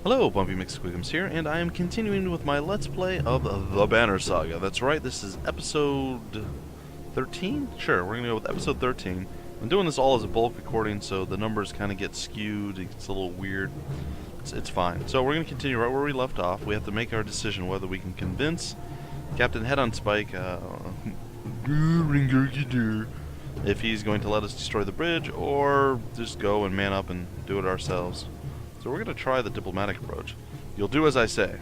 Hello, Bumpy McSquigums here, and I am continuing with my Let's Play of the Banner Saga. That's right, this is episode 13? Sure, we're going to go with episode 13. I'm doing this all as a bulk recording, so the numbers kind of get skewed, it's a little weird. It's fine. So we're going to continue right where we left off. We have to make our decision whether we can convince Captain Head on Spike, if he's going to let us destroy the bridge, or just go and man up and do it ourselves. So we're going to try the diplomatic approach. You'll do as I say.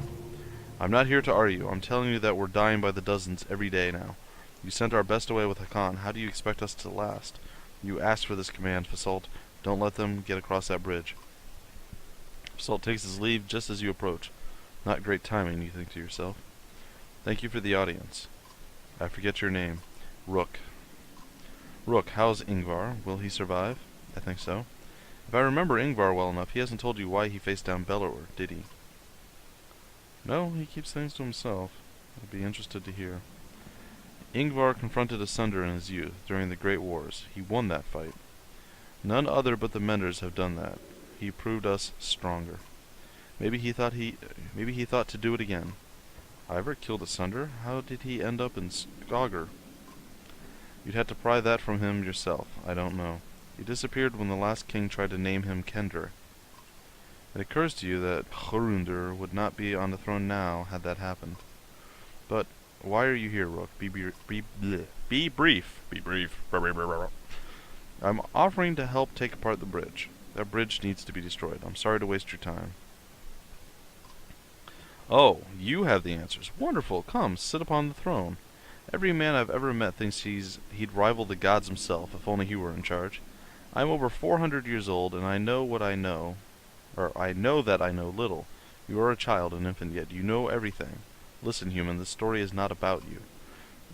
I'm not here to argue. I'm telling you that we're dying by the dozens every day now. You sent our best away with Hakan. How do you expect us to last? You asked for this command, Fasalt. Don't let them get across that bridge. Fasalt takes his leave just as you approach. Not great timing, you think to yourself. Thank you for the audience. I forget your name. Rook. Rook, how's Ingvar? Will he survive? I think so. If I remember Ingvar well enough, he hasn't told you why he faced down Belor, did he? No, he keeps things to himself. I'd be interested to hear. Ingvar confronted Asunder in his youth, during the Great Wars. He won that fight. None other but the Menders have done that. He proved us stronger. Maybe he thought to do it again. Iver killed Asunder? How did he end up in Skogr? You'd have to pry that from him yourself. I don't know. He disappeared when the last king tried to name him Kendr. It occurs to you that Hrundur would not be on the throne now had that happened. But why are you here, Rook? Be brief. I'm offering to help take apart the bridge. That bridge needs to be destroyed. I'm sorry to waste your time. Oh, you have the answers. Wonderful. Come, sit upon the throne. Every man I've ever met thinks he'd rival the gods himself, if only he were in charge. I'm over 400 years old, and I know what I know. Or, I know that I know little. You are a child, an infant, yet you know everything. Listen, human, this story is not about you.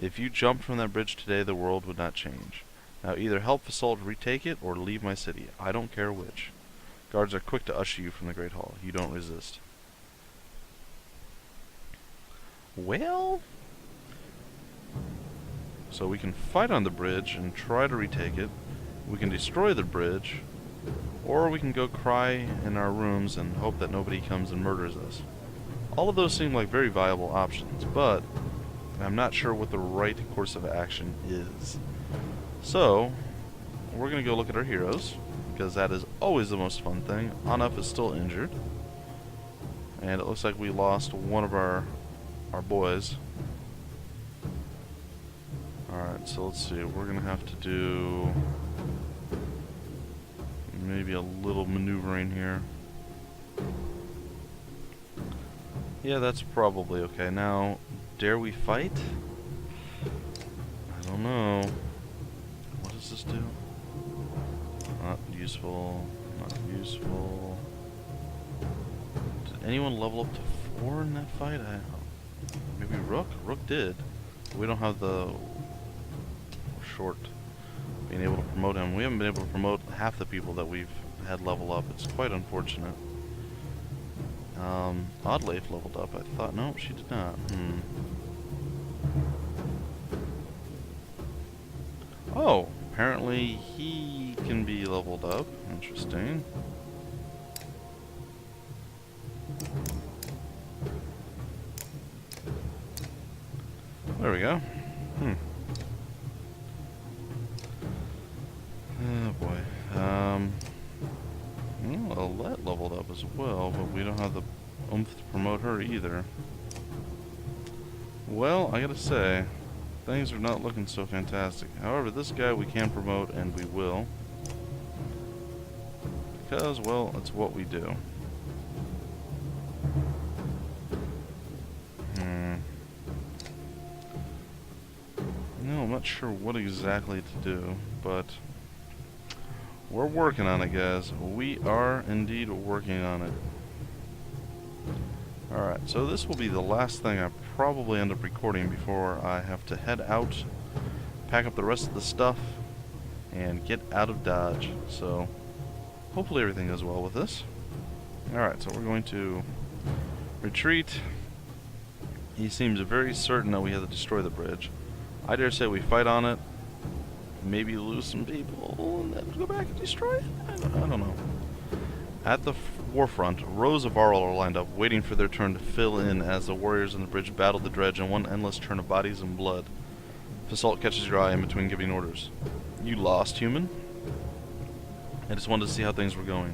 If you jumped from that bridge today, the world would not change. Now either help Fasalt retake it, or leave my city. I don't care which. Guards are quick to usher you from the Great Hall. You don't resist. Well... So we can fight on the bridge and try to retake it. We can destroy the bridge, or we can go cry in our rooms and hope that nobody comes and murders us. All of those seem like very viable options, but I'm not sure what the right course of action is. So, we're going to go look at our heroes, because that is always the most fun thing. Anuf is still injured, and it looks like we lost one of our boys. Alright, so let's see, we're going to have to do maybe a little maneuvering here. Yeah, that's probably okay. Now, dare we fight? I don't know. What does this do? Not useful. Not useful. Did anyone level up to 4 in that fight? Maybe Rook? Rook did. We don't have the... short being able to promote him. We haven't been able to promote half the people that we've had level up. It's quite unfortunate. Oddleif leveled up. I thought, no, she did not. Oh, apparently he can be leveled up. Interesting. There we go. Oh boy. Well, Alette leveled up as well, but we don't have the oomph to promote her either. Well, I gotta say, things are not looking so fantastic. However, this guy we can promote, and we will. Because, well, it's what we do. No, I'm not sure what exactly to do, but... we're working on it, guys. We are indeed working on it. Alright, so this will be the last thing I probably end up recording before I have to head out, pack up the rest of the stuff, and get out of Dodge. So, hopefully everything goes well with this. Alright, so we're going to retreat. He seems very certain that we have to destroy the bridge. I dare say we fight on it, maybe lose some people, and then go back and destroy it? I don't know. At the forefront, rows of Varl are lined up, waiting for their turn to fill in as the warriors on the bridge battle the dredge in one endless turn of bodies and blood. Fasalt catches your eye in between giving orders. You lost, human? I just wanted to see how things were going.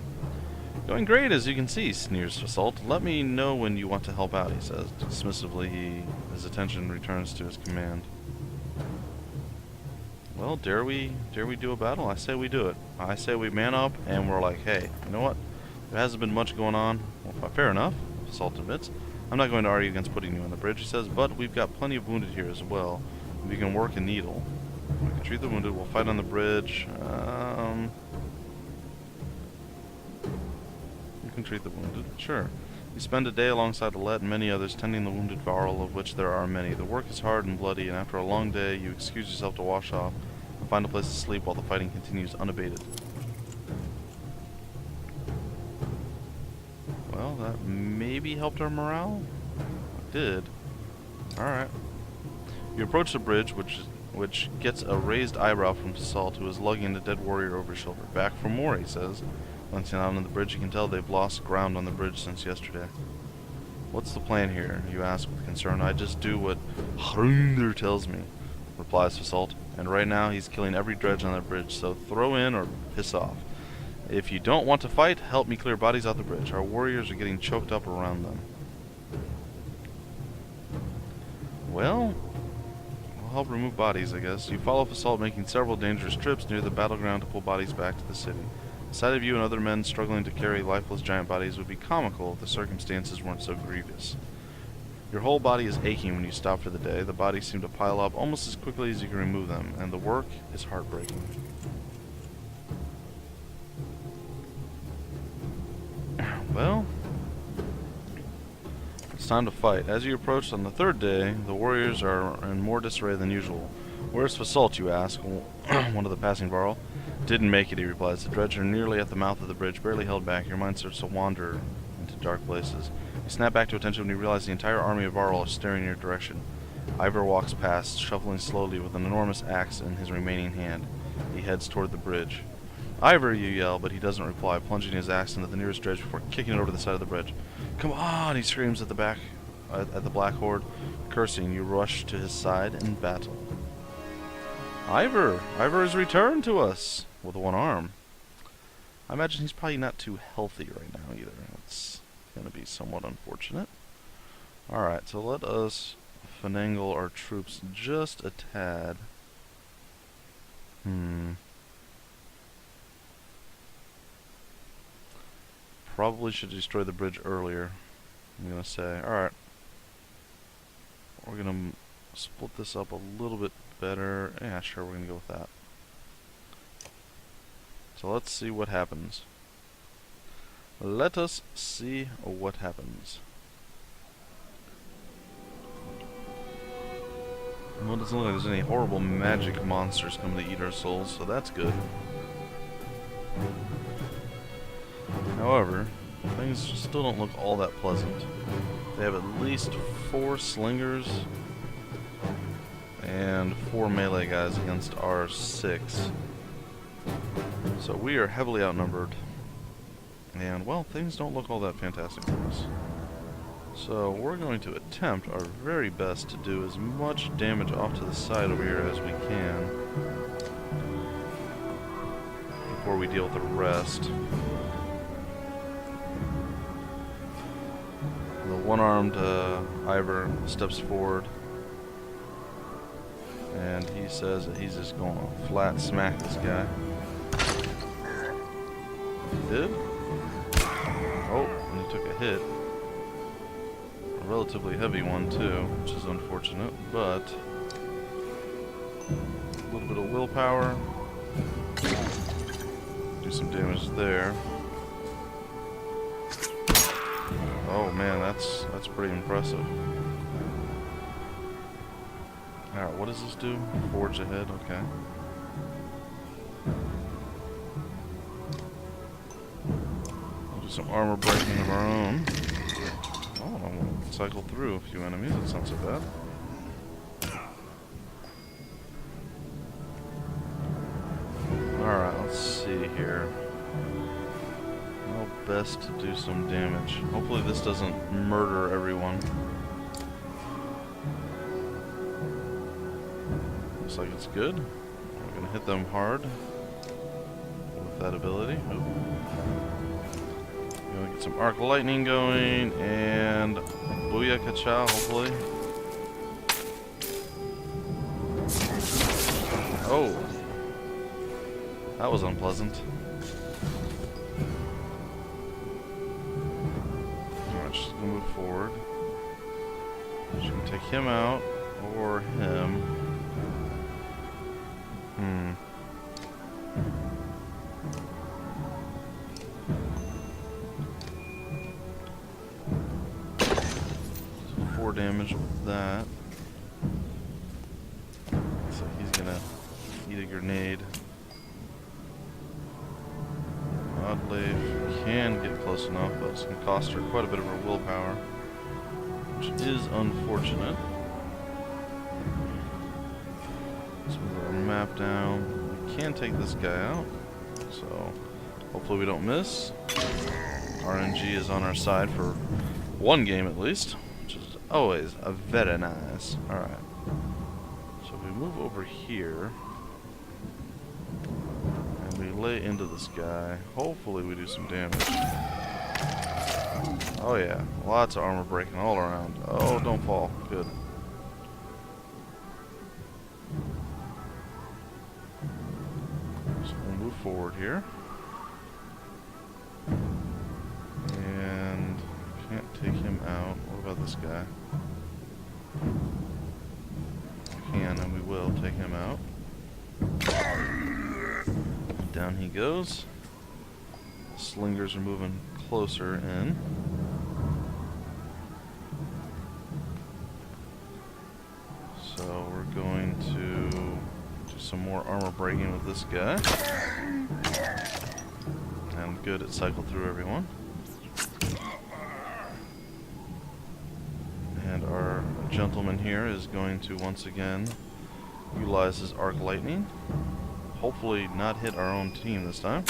Going great, as you can see, sneers Fasalt. Let me know when you want to help out, he says. Dismissively, his attention returns to his command. Well, dare we do a battle? I say we do it. I say we man up, and we're like, hey, you know what? There hasn't been much going on. Well, fair enough, Fasalt admits. I'm not going to argue against putting you on the bridge, he says, but we've got plenty of wounded here as well. We can work a needle. We can treat the wounded, we'll fight on the bridge. You can treat the wounded, sure. You spend a day alongside Alette and many others tending the wounded Varl, of which there are many. The work is hard and bloody, and after a long day, you excuse yourself to wash off and find a place to sleep while the fighting continues unabated. Well, that maybe helped our morale? It did. Alright. You approach the bridge, which gets a raised eyebrow from Fasalt, who is lugging a dead warrior over his shoulder. Back for more, he says. Glancing out on the bridge, you can tell they've lost ground on the bridge since yesterday. What's the plan here? You ask with concern. I just do what Kendr tells me, replies Fasalt. And right now he's killing every dredge on the bridge, so throw in or piss off. If you don't want to fight, help me clear bodies off the bridge. Our warriors are getting choked up around them. Well, we'll help remove bodies, I guess. You follow Fasalt, making several dangerous trips near the battleground to pull bodies back to the city. The sight of you and other men struggling to carry lifeless giant bodies would be comical if the circumstances weren't so grievous. Your whole body is aching when you stop for the day. The bodies seem to pile up almost as quickly as you can remove them, and the work is heartbreaking. Well, it's time to fight. As you approach on the third day, the warriors are in more disarray than usual. Where's Fasalt, you ask, one of the passing Varl. Didn't make it, he replies. The dredge are nearly at the mouth of the bridge, barely held back. Your mind starts to wander into dark places. You snap back to attention when you realize the entire army of Varl is staring in your direction. Iver walks past, shuffling slowly with an enormous axe in his remaining hand. He heads toward the bridge. Iver, you yell, but he doesn't reply, plunging his axe into the nearest dredge before kicking it over the side of the bridge. Come on, he screams at the black horde. Cursing, you rush to his side and battle. Iver has returned to us with one arm. I imagine he's probably not too healthy right now either. It's going to be somewhat unfortunate. Alright, so let us finagle our troops just a tad. Probably should destroy the bridge earlier, I'm going to say. Alright. We're going to split this up a little bit better. Yeah, sure, we're going to go with that. So let's see what happens. Let us see what happens. Well, it doesn't look like there's any horrible magic monsters coming to eat our souls, so that's good. However, things still don't look all that pleasant. They have at least 4 slingers and 4 melee guys against our 6. So we are heavily outnumbered. And, well, things don't look all that fantastic for us. So we're going to attempt our very best to do as much damage off to the side over here as we can before we deal with the rest. The one-armed Iver steps forward, and he says that he's just going to flat smack this guy. He did? Oh, and he took a hit. A relatively heavy one too, which is unfortunate, but a little bit of willpower. Do some damage there. Oh man, that's pretty impressive. Alright, what does this do? Forge ahead, okay. We'll do some armor breaking of our own. Oh, we'll cycle through a few enemies, that's not so bad. Alright, let's see here. Oh best to do some damage. Hopefully this doesn't murder everyone. Looks like it's good. We're gonna hit them hard with that ability. Oop. Gonna get some arc lightning going and booyah kachow, hopefully. Oh, that was unpleasant. Alright, just gonna move forward. Just gonna take him out or him. 4 damage with that. So he's gonna eat a grenade. Oddly, can get close enough, but it's gonna cost her quite a bit of her willpower, which is unfortunate. Let's move our map down. We can take this guy out, so hopefully we don't miss. RNG is on our side for one game at least, which is always a very nice. Alright. So we move over here and we lay into this guy. Hopefully we do some damage. Oh yeah, lots of armor breaking all around. Oh, don't fall. Good. So we'll move forward here. And can't take him out. What about this guy? We can and we will take him out. Down he goes. Slingers are moving closer in. So we're going to do some more armor breaking with this guy. And good, it cycled through everyone. And our gentleman here is going to once again utilize his arc lightning. Hopefully not hit our own team this time.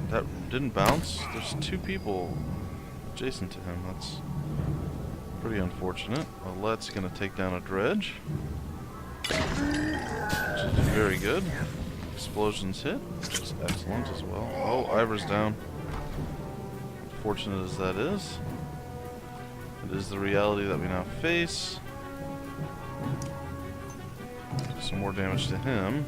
That didn't bounce. There's 2 people adjacent to him. That's pretty unfortunate. Alet's gonna take down a dredge, which is very good. Explosions hit, which is excellent as well. Oh, Iver's down. Fortunate as that is, it is the reality that we now face. Do some more damage to him.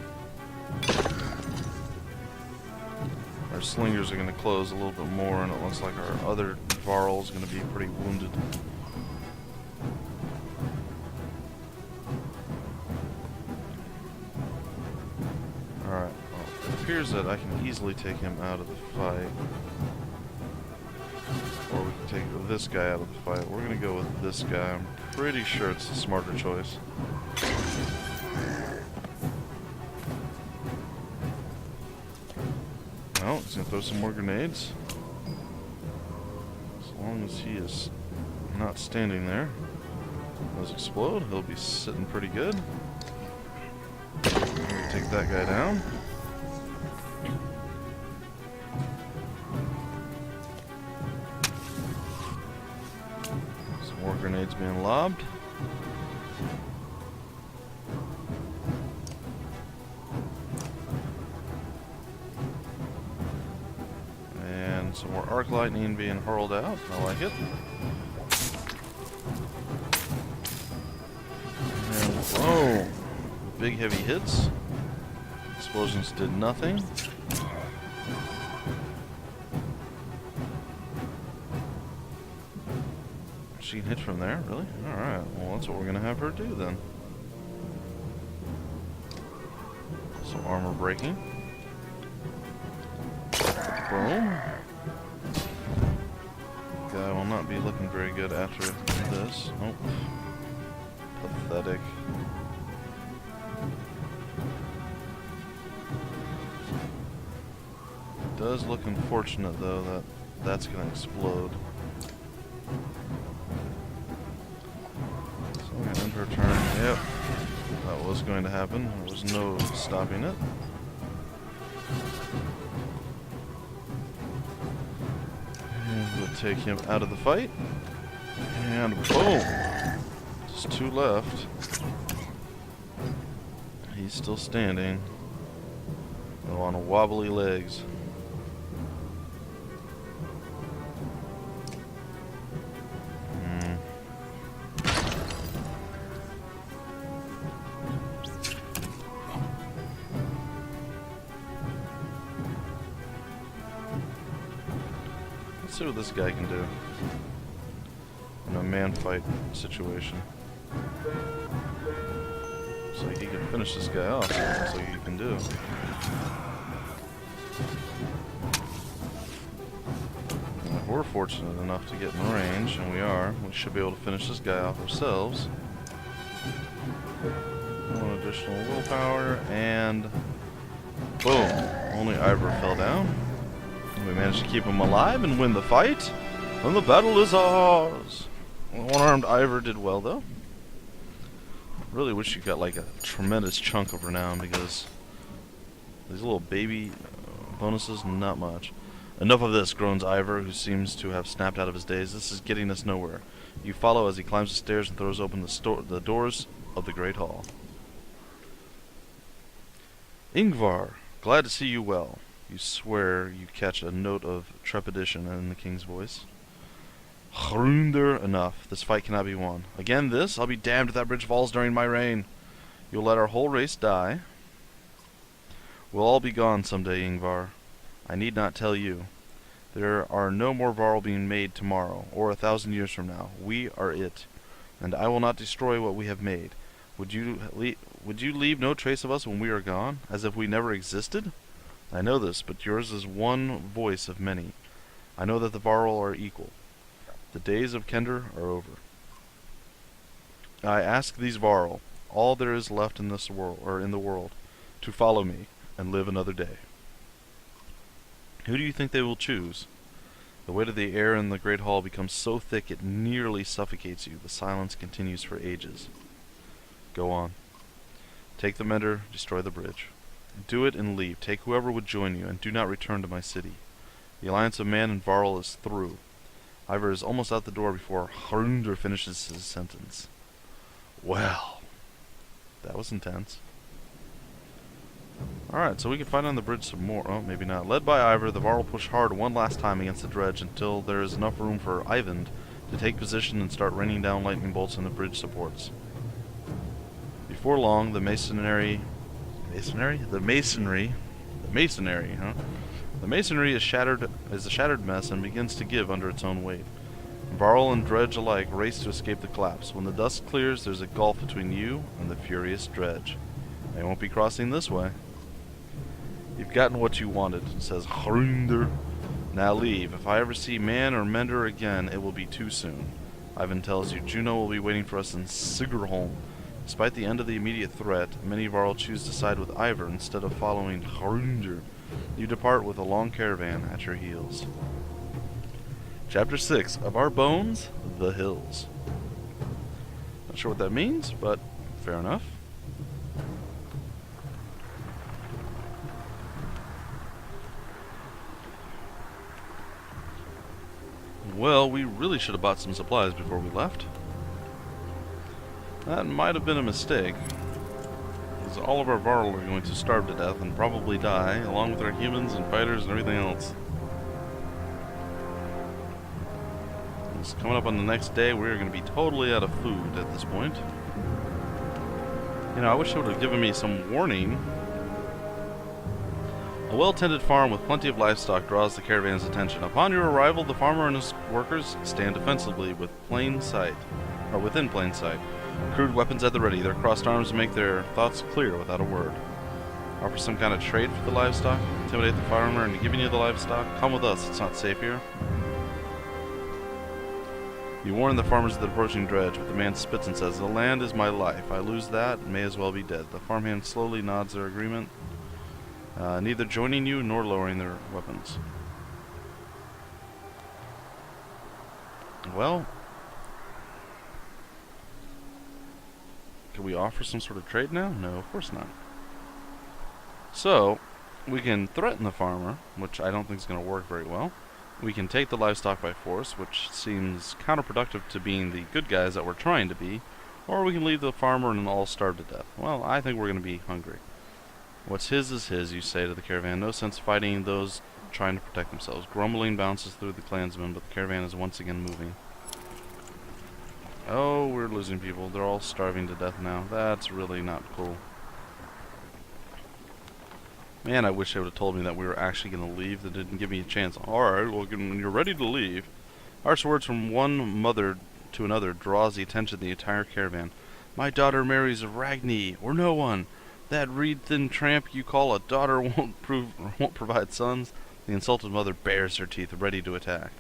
Our slingers are going to close a little bit more, and it looks like our other Varl is going to be pretty wounded. Alright, well, it appears that I can easily take him out of the fight. Or we can take this guy out of the fight. We're going to go with this guy. I'm pretty sure it's the smarter choice. Well, he's going to throw some more grenades. As long as he is not standing there. Those explode. He'll be sitting pretty good. Take that guy down. Some more grenades being lobbed. And some more arc lightning being hurled out. I like it. And boom! Big heavy hits. Explosions did nothing. She can hit from there, really? Alright, well that's what we're gonna have her do then. Some armor breaking. Boom. Guy will not be looking very good after this. Nope. Pathetic. It does look unfortunate though that that's gonna explode. So we're gonna end her turn. Yep. That was going to happen. There was no stopping it. take him out of the fight. And boom! Just 2 left. He's still standing. Though on wobbly legs. Let's see what this guy can do in a man fight situation. Looks like he can finish this guy off. Looks like he can do. And if we're fortunate enough to get in range, and we are, we should be able to finish this guy off ourselves. 1 additional willpower, and boom! Only Iver fell down. We managed to keep him alive and win the fight, and the battle is ours. One-armed Iver did well, though. Really wish you got like a tremendous chunk of renown, because these little baby bonuses, not much. Enough of this, groans Iver, who seems to have snapped out of his daze. This is getting us nowhere. You follow as he climbs the stairs and throws open the doors of the Great Hall. Ingvar, glad to see you well. You swear you catch a note of trepidation in the king's voice. Hrundr, enough. This fight cannot be won. Again this? I'll be damned if that bridge falls during my reign. You'll let our whole race die. We'll all be gone someday, Ingvar. I need not tell you. There are no more Varl being made tomorrow, or 1,000 years from now. We are it. And I will not destroy what we have made. Would you leave no trace of us when we are gone, as if we never existed? I know this, but yours is one voice of many. I know that the Varl are equal. The days of Kendr are over. I ask these Varl, all there is left in this world, or in the world, to follow me and live another day. Who do you think they will choose? The weight of the air in the great hall becomes so thick it nearly suffocates you. The silence continues for ages. Go on. Take the Mender, destroy the bridge. Do it and leave. Take whoever would join you, and do not return to my city. The alliance of man and Varl is through. Iver is almost out the door before Hrundr finishes his sentence. Well, that was intense. Alright, so we can fight on the bridge some more. Oh, maybe not. Led by Iver, the Varl push hard one last time against the Dredge until there is enough room for Ivan to take position and start raining down lightning bolts on the bridge supports. Before long, the masonry is a shattered mess and begins to give under its own weight. Varl and Dredge alike race to escape the collapse. When the dust clears, there's a gulf between you and the furious Dredge. They won't be crossing this way. You've gotten what you wanted, says Hrundr. Now leave. If I ever see man or Mender again, it will be too soon. Ivan tells you Juno will be waiting for us in Sigurholm. Despite the end of the immediate threat, many Varl choose to side with Iver instead of following Hrundr. You depart with a long caravan at your heels. Chapter 6, Of Our Bones, the Hills. Not sure what that means, but fair enough. Well, we really should have bought some supplies before we left. That might have been a mistake, because all of our Varl are going to starve to death and probably die, along with our humans and fighters and everything else. It's coming up on the next day. We're going to be totally out of food at this point. You know, I wish it would have given me some warning. A well-tended farm with plenty of livestock draws the caravan's attention. Upon your arrival, the farmer and his workers stand defensively within plain sight. Crude weapons at the ready, their crossed arms make their thoughts clear without a word. Offer some kind of trade for the livestock? Intimidate the farmer into giving you the livestock? Come with us, it's not safe here. You warn the farmers of the approaching Dredge, but the man spits and says, "The land is my life. I lose that, may as well be dead." The farmhand slowly nods their agreement, neither joining you nor lowering their weapons. Well, can we offer some sort of trade now? No, of course not. So, we can threaten the farmer, which I don't think is going to work very well. We can take the livestock by force, which seems counterproductive to being the good guys that we're trying to be, or we can leave the farmer and all starve to death. Well, I think we're going to be hungry. What's his is his, you say to the caravan. No sense fighting those trying to protect themselves. Grumbling bounces through the clansmen, but the caravan is once again moving. Oh, we're losing people. They're all starving to death now. That's really not cool. Man, I wish they would have told me that we were actually going to leave. They didn't give me a chance. Alright, well, when you're ready to leave. Harsh words from one mother to another draws the attention of the entire caravan. My daughter marries Ragni, or no one. That reed-thin tramp you call a daughter won't provide sons. The insulted mother bares her teeth, ready to attack.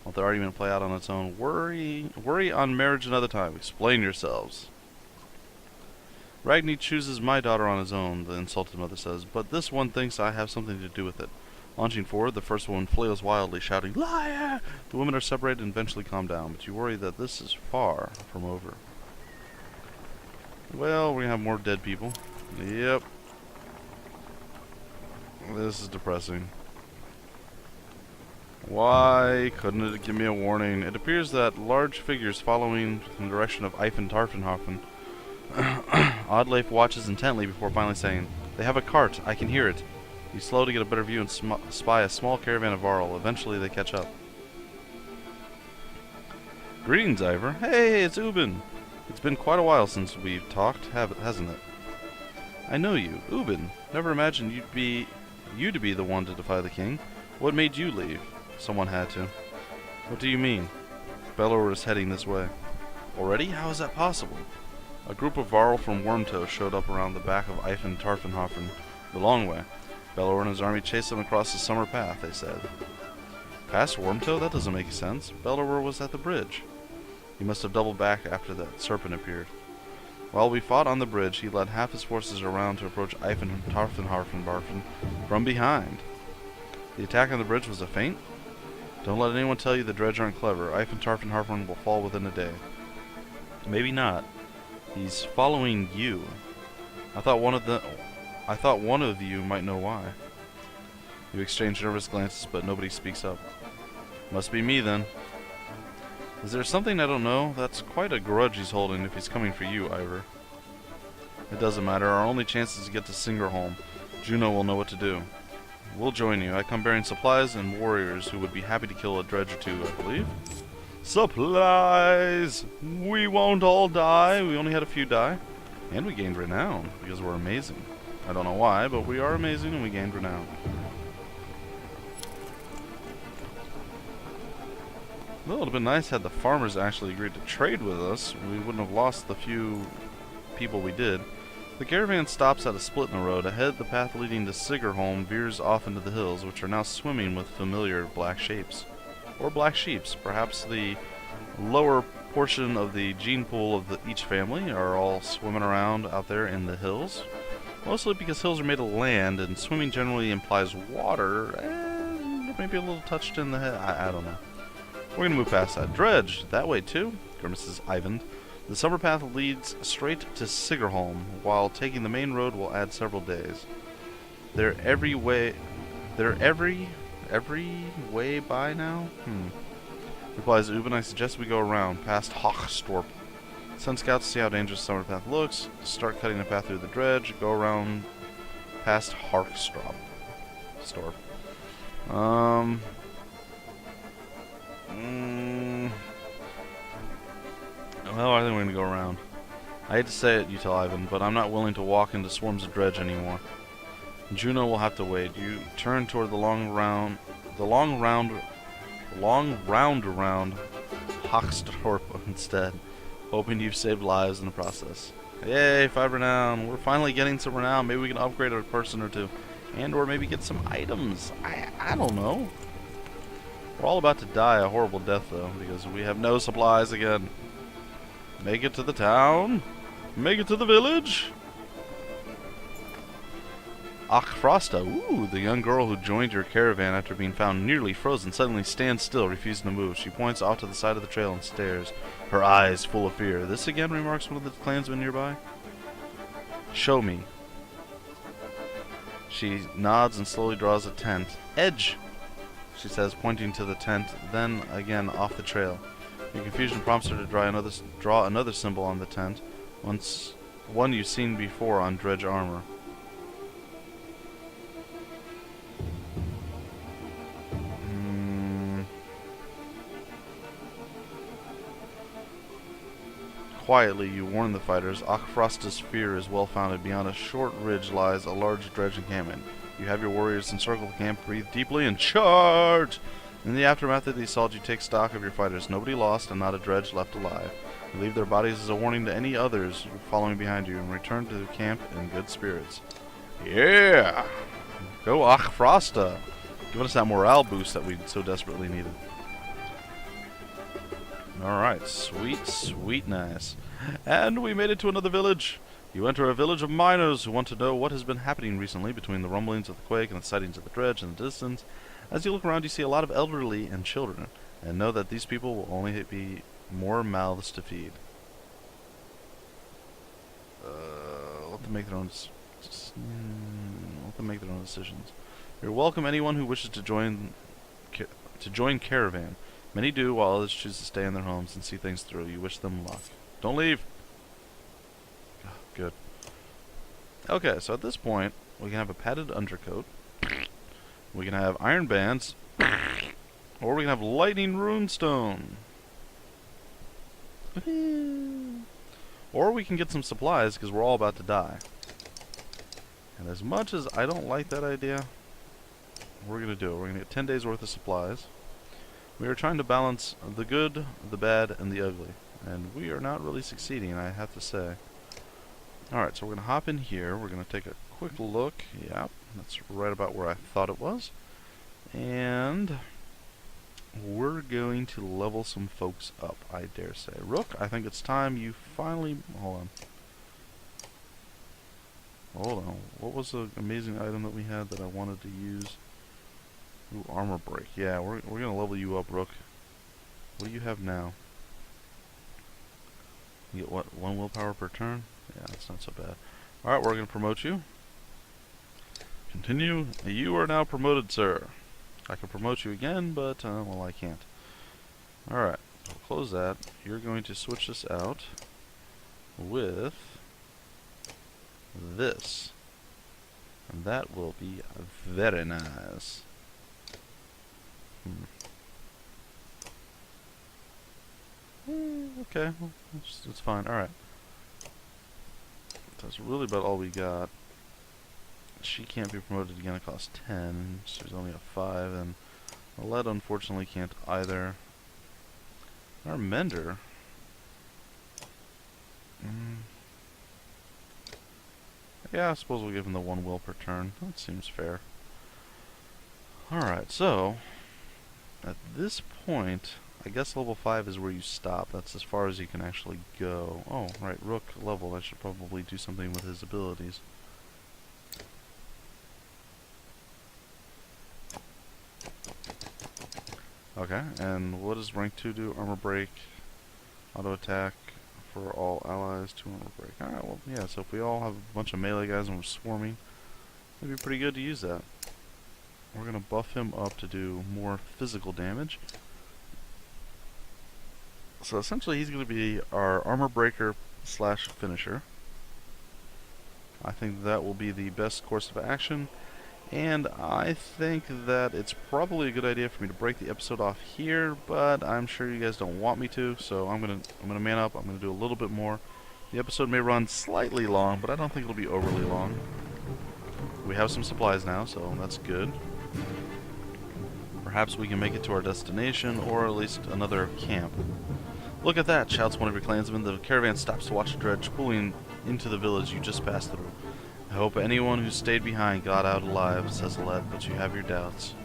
Let the argument play out on its own. Worry on marriage another time. Explain yourselves. Ragni chooses my daughter on his own, the insulted mother says, but this one thinks I have something to do with it. Launching forward, the first woman flails wildly, shouting, Liar! The women are separated and eventually calm down, but you worry that this is far from over. Well, we're gonna have more dead people. Yep. This is depressing. Why couldn't it give me a warning? It appears that large figures following in the direction of Ivan Tarfenhofen. Oddleif watches intently before finally saying, They have a cart. I can hear it. He's slow to get a better view and spy a small caravan of Varl. Eventually they catch up. Greetings, Iver. Hey, it's Ubin. It's been quite a while since we've talked, hasn't it? I know you, Ubin. Never imagined you to be the one to defy the king. What made you leave? Someone had to. What do you mean? Bellower is heading this way. Already? How is that possible? A group of Varl from Wormtoe showed up around the back of Ivan Tarfenhofen, the long way. Bellower and his army chased them across the summer path, they said. Past Wormtoe? That doesn't make sense. Bellower was at the bridge. He must have doubled back after that serpent appeared. While we fought on the bridge, he led half his forces around to approach Ivan Tarfenhofen from behind. The attack on the bridge was a feint? Don't let anyone tell you the Dredge aren't clever. Ivan Tarfenhofen will fall within a day. Maybe not. He's following you. I thought one of you might know why. You exchange nervous glances, but nobody speaks up. Must be me, then. Is there something I don't know? That's quite a grudge he's holding if he's coming for you, Iver. It doesn't matter. Our only chance is to get to Singerholm. Juno will know what to do. We'll join you. I come bearing supplies and warriors who would be happy to kill a dredge or two, I believe. Supplies! We won't all die. We only had a few die. And we gained renown, because we're amazing. I don't know why, but we are amazing and we gained renown. Well, it would have been nice had the farmers actually agreed to trade with us. We wouldn't have lost the few people we did. The caravan stops at a split in the road. Ahead, the path leading to Singerholm veers off into the hills, which are now swimming with familiar black shapes. Or black sheeps. Perhaps the lower portion of the gene pool of each family are all swimming around out there in the hills. Mostly because hills are made of land, and swimming generally implies water, and maybe a little touched in the head. I don't know. We're going to move past that. Dredge, that way too, grimaces Ivan. The summer path leads straight to Singerholm, while taking the main road will add several days. They're every way by now? Replies Ubin, I suggest we go around, past Hochstorp. Send scouts to see how dangerous the summer path looks, start cutting a path through the Dredge, go around past Hochstorp. Well, I think we're going to go around. I hate to say it, you tell Ivan, but I'm not willing to walk into swarms of Dredge anymore. Juno will have to wait. You turn toward the long round around Hochstorp instead, hoping you've saved lives in the process. Yay, 5 renown. We're finally getting some renown. Maybe we can upgrade a person or two. And or maybe get some items. I don't know. We're all about to die a horrible death, though, because we have no supplies again. Make it to the town. Make it to the village. Frosta, ooh, the young girl who joined your caravan after being found nearly frozen, suddenly stands still, refusing to move. She points off to the side of the trail and stares, her eyes full of fear. This again, remarks one of the clansmen nearby. Show me. She nods and slowly draws a tent. Edge! she says, pointing to the tent, then again off the trail. Your confusion prompts her to draw another symbol on the tent, one you've seen before on Dredge armor. Quietly, you warn the fighters. Frosta's fear is well founded. Beyond a short ridge lies a large Dredge encampment. You have your warriors encircle the camp, breathe deeply, and charge! In the aftermath of the assault, you take stock of your fighters. Nobody lost, and not a Dredge left alive. You leave their bodies as a warning to any others following behind you, and return to the camp in good spirits. Yeah! Go Frosta! Give us that morale boost that we so desperately needed. Alright, sweet, sweet, nice. And we made it to another village. You enter a village of miners who want to know what has been happening recently between the rumblings of the quake and the sightings of the Dredge in the distance. As you look around, you see a lot of elderly and children, and know that these people will only be more mouths to feed. Let them make their own. Let them make their own decisions. You're welcome anyone who wishes to join caravan. Many do, while others choose to stay in their homes and see things through. You wish them luck. Don't leave. Oh, good. Okay, so at this point, we can have a padded undercoat. We can have iron bands. Or we can have lightning runestone. Or we can get some supplies, because we're all about to die. And as much as I don't like that idea, we're going to do it. We're going to get 10 days worth of supplies. We are trying to balance the good, the bad, and the ugly. And we are not really succeeding, I have to say. Alright, so we're going to hop in here. We're going to take a quick look. Yep, that's right about where I thought it was. And we're going to level some folks up, I dare say. Rook, I think it's time you finally... Hold on. What was the amazing item that we had that I wanted to use? Ooh, armor break. Yeah, we're gonna level you up, Rook. What do you have now? You get what? 1 willpower per turn? Yeah, that's not so bad. Alright, we're gonna promote you. Continue. You are now promoted, sir. I can promote you again, but, well, I can't. Alright, we'll close that. You're going to switch this out with this. And that will be very nice. Okay, well, it's fine. Alright. That's really about all we got. She can't be promoted again. It costs 10. She's only a 5, and Lead unfortunately can't either. Our Mender. Yeah, I suppose we'll give him the 1 will per turn. That seems fair. Alright, so at this point, I guess level 5 is where you stop. That's as far as you can actually go. Oh, right, Rook level. I should probably do something with his abilities. Okay, and what does rank 2 do? Armor break, auto attack for all allies, 2 armor break. Alright, well, yeah, so if we all have a bunch of melee guys and we're swarming, it'd be pretty good to use that. We're going to buff him up to do more physical damage. So essentially he's going to be our armor breaker slash finisher. I think that will be the best course of action. And I think that it's probably a good idea for me to break the episode off here, but I'm sure you guys don't want me to, so I'm gonna man up. I'm gonna do a little bit more. The episode may run slightly long, but I don't think it'll be overly long. We have some supplies now, so that's good. Perhaps we can make it to our destination, or at least another camp. Look at that, shouts one of your clansmen. The caravan stops to watch the dredge pulling into the village you just passed through. I hope anyone who stayed behind got out alive, says Led, but you have your doubts.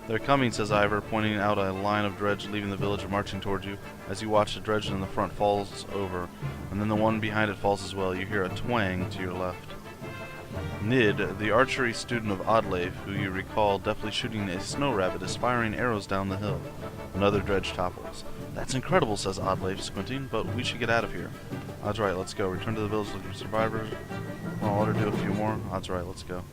They're coming, says Iver, pointing out a line of dredge leaving the village and marching towards you. As you watch, the dredge in the front falls over, and then the one behind it falls as well. You hear a twang to your left. Nid, the archery student of Oddleif, who you recall deftly shooting a snow rabbit, is firing arrows down the hill. Another dredge topples. That's incredible, says Oddleif, squinting, but we should get out of here. Odds right, let's go. Return to the village looking for survivors. Well, I'll do a few more. Odds right, let's go.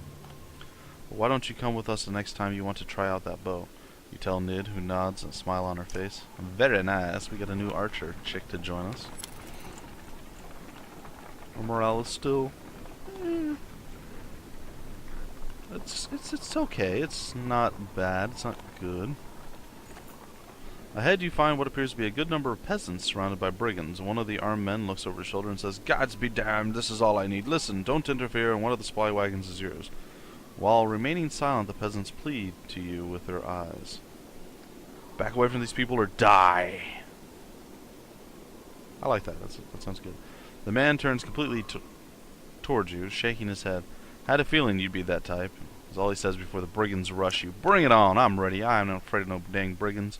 But why don't you come with us the next time you want to try out that bow? You tell Nid, who nods and a smile on her face. Very nice. We got a new archer chick to join us. Our morale is still... It's okay. It's not bad. It's not good. Ahead you find what appears to be a good number of peasants surrounded by brigands. One of the armed men looks over his shoulder and says, "Gods be damned, this is all I need. Listen, don't interfere, and one of the supply wagons is yours." While remaining silent, the peasants plead to you with their eyes. Back away from these people or die. I like that. That sounds good. The man turns completely towards you, shaking his head. Had a feeling you'd be that type. Is all he says before the brigands rush you. Bring it on. I'm ready. I am not afraid of no dang brigands.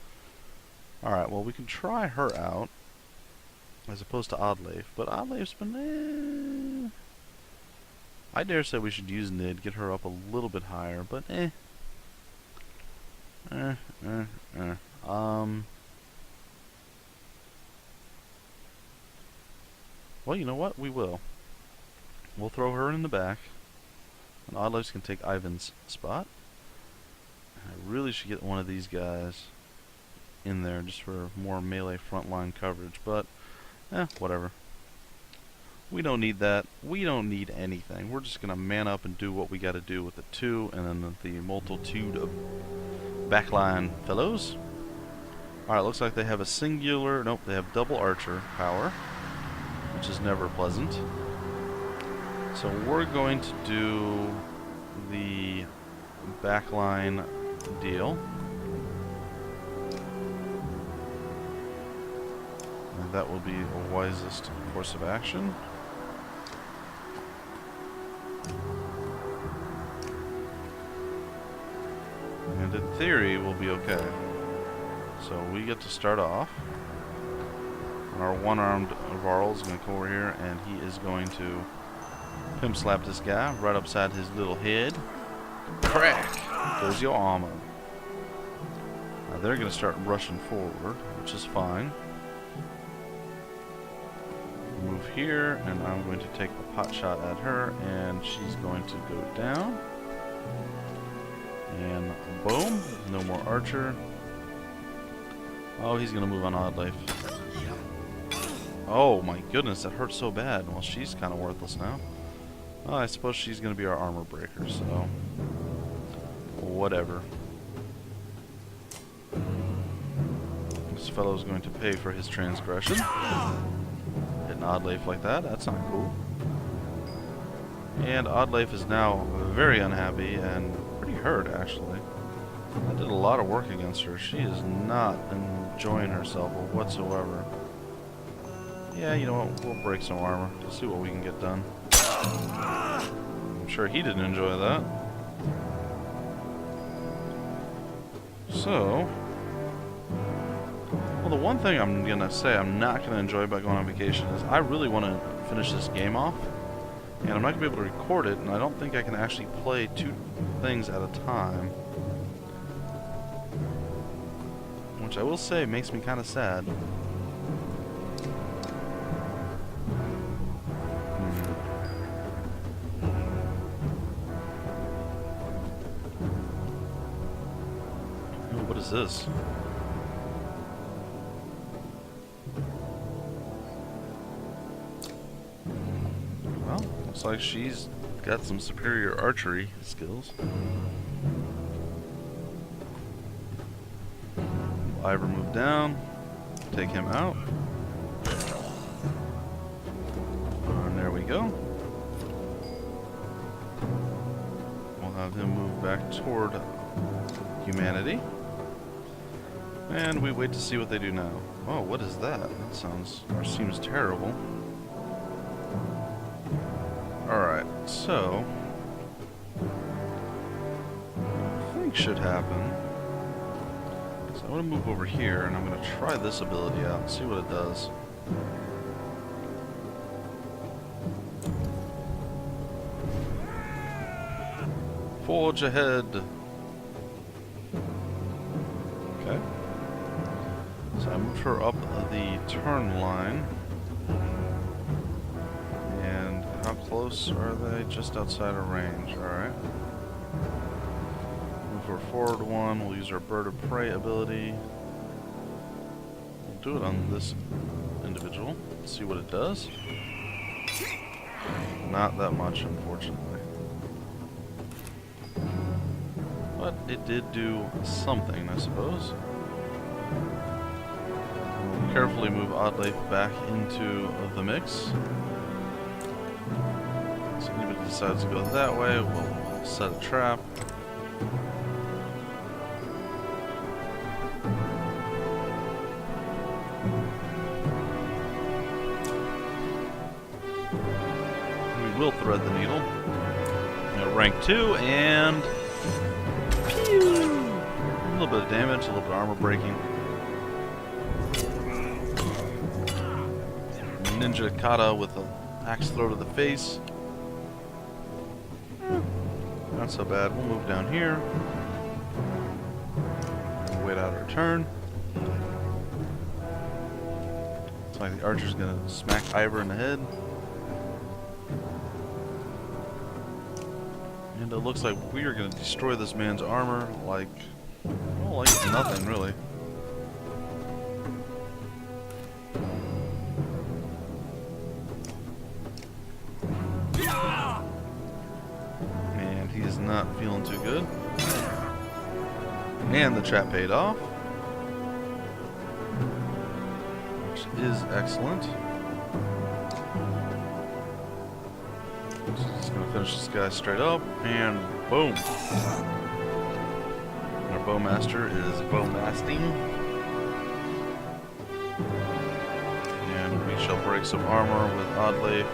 Alright, well, we can try her out. As opposed to Oddleif. But Oddleif's been... I dare say we should use Nid. Get her up a little bit higher. But well, you know what? We will. We'll throw her in the back. And Oddleif's can take Ivan's spot. I really should get one of these guys in there just for more melee frontline coverage. But, whatever. We don't need that. We don't need anything. We're just going to man up and do what we got to do with the 2 and then the multitude of backline fellows. Alright, looks like they have a singular... Nope, they have double archer power, which is never pleasant. So we're going to do the backline deal. And that will be the wisest course of action. And in theory, we'll be okay. So we get to start off. And our one-armed Varl is going to come over here, and he is going to pimp slap this guy right upside his little head. Crack! Goes your armor. Now they're going to start rushing forward, which is fine. Move here, and I'm going to take a pot shot at her, and she's going to go down. And boom, no more archer. Oh, he's going to move on Oddleif. Oh my goodness, that hurts so bad. Well, she's kind of worthless now. Oh, I suppose she's going to be our armor breaker, so... whatever. This fellow's going to pay for his transgression. Hitting Oddleif like that, that's not cool. And Oddleif is now very unhappy and pretty hurt, actually. I did a lot of work against her. She is not enjoying herself whatsoever. Yeah, you know what? We'll break some armor. Let's see what we can get done. I'm sure he didn't enjoy that. So... well, the one thing I'm going to say I'm not going to enjoy about going on vacation is I really want to finish this game off. And I'm not going to be able to record it, and I don't think I can actually play 2 things at a time. Which I will say makes me kind of sad. Ooh, what is this? Well, looks like she's got some superior archery skills. Iver move down, take him out. And there we go. We'll have him move back toward humanity. And we wait to see what they do now. Oh, what is that? That sounds, or seems terrible. Alright, so... what I think should happen... so I'm going to move over here, and I'm going to try this ability out and see what it does. Forge ahead! Okay. So I moved her up the turn line. And how close are they? Just outside of range, alright. Move for a forward one. We'll use our bird of prey ability. We'll do it on this individual. See what it does. Not that much, unfortunately. But it did do something, I suppose. We'll carefully move Oddleif back into the mix. So if anybody decides to go that way, we'll set a trap. We will thread the needle. Rank 2 and pew! A little bit of damage, a little bit of armor breaking. Ninja kata with an axe throw to the face. Not so bad. We'll move down here. Wait out our turn. Looks like the archer's gonna smack Iver in the head. And it looks like we are gonna destroy this man's armor like, well, like nothing really. And he is not feeling too good. And the trap paid off, which is excellent. Just gonna finish this guy straight up, and boom. Our bowmaster is bowmasting. And we shall break some armor with Oddleif.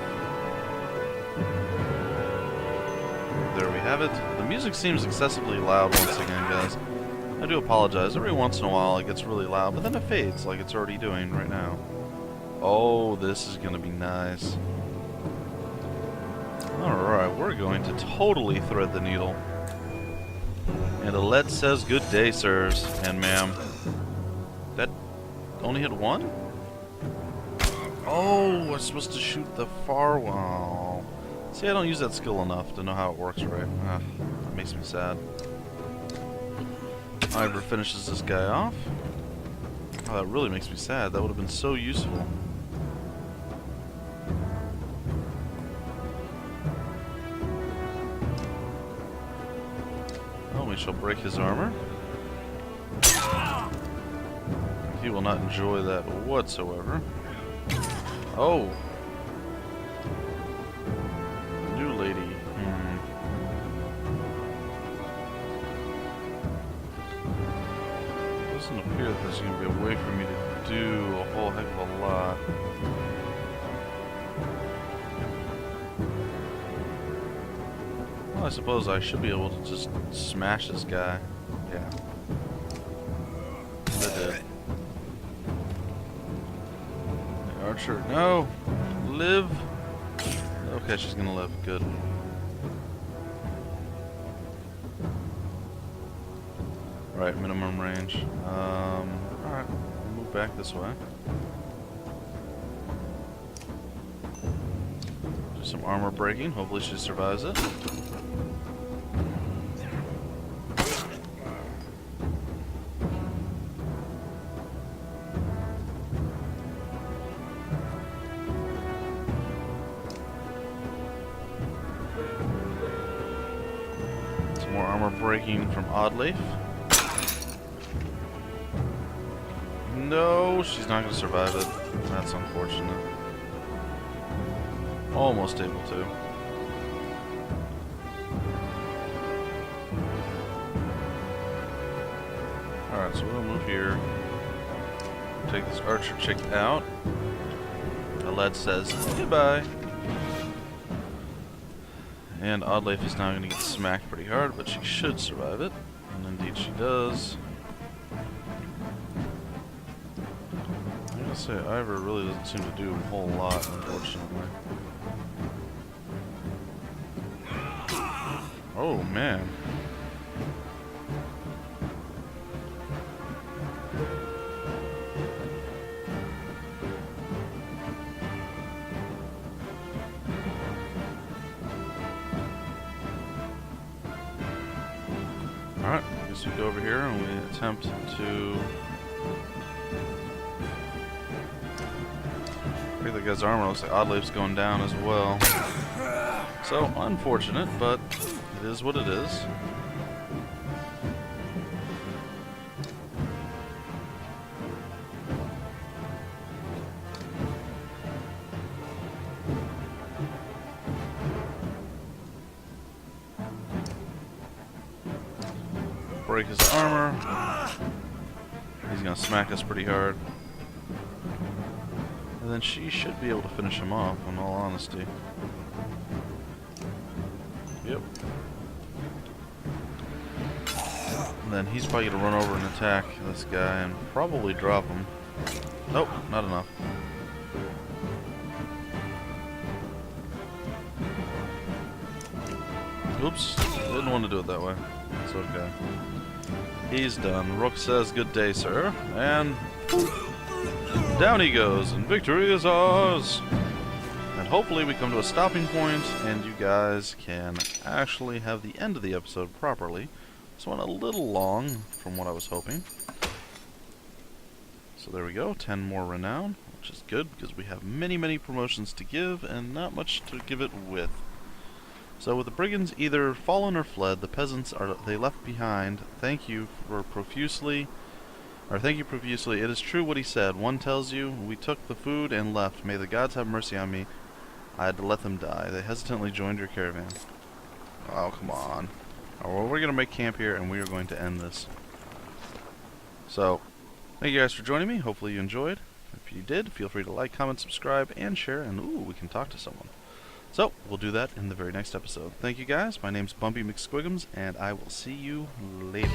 There we have it. The music seems excessively loud once again, guys. I do apologize. Every once in a while it gets really loud, but then it fades like it's already doing right now. Oh, this is gonna be nice. Alright, we're going to totally thread the needle. And Aled says, good day, sirs and ma'am. That only hit one? Oh, we're supposed to shoot the far one. See, I don't use that skill enough to know how it works right. That makes me sad. Iver finishes this guy off. Oh, that really makes me sad. That would have been so useful. We shall break his armor. He will not enjoy that whatsoever. Oh! New lady. Doesn't appear that there's going to be a way for me to do a whole heck of a lot. I suppose I should be able to just smash this guy. Yeah. I did. The archer. No! Live! Okay, she's gonna live. Good. Right, minimum range. Alright. We'll move back this way. Do some armor breaking. Hopefully she survives it. More armor breaking from Oddleif. No, she's not going to survive it. That's unfortunate. Almost able to. Alright, so we'll move here. Take this archer chick out. The lad says goodbye. And Oddleif is now going to get smacked pretty hard, but she should survive it. And indeed she does. I gotta say, Iver really doesn't seem to do a whole lot, unfortunately. Oh, man. So we go over here and we attempt to break that guy's armor. Looks like Oddleif's going down as well. So unfortunate, but it is what it is. Break his armor. He's gonna smack us pretty hard. And then she should be able to finish him off, in all honesty. Yep. And then he's probably gonna run over and attack this guy and probably drop him. Nope, not enough. Oops, didn't want to do it that way. It's okay. He's done. Rook says, "Good day, sir." And down he goes, and victory is ours. And hopefully we come to a stopping point, and you guys can actually have the end of the episode properly. This went a little long from what I was hoping. So there we go, 10 more renown, which is good because we have many, many promotions to give and not much to give it with. So with the brigands either fallen or fled, the peasants are left behind. Thank you profusely. It is true what he said. One tells you, we took the food and left. May the gods have mercy on me. I had to let them die. They hesitantly joined your caravan. Oh, come on. Oh, well, we're going to make camp here, and we are going to end this. So, thank you guys for joining me. Hopefully you enjoyed. If you did, feel free to like, comment, subscribe, and share. And, ooh, we can talk to someone. So, we'll do that in the very next episode. Thank you guys. My name's Bumpy McSquigums, and I will see you later.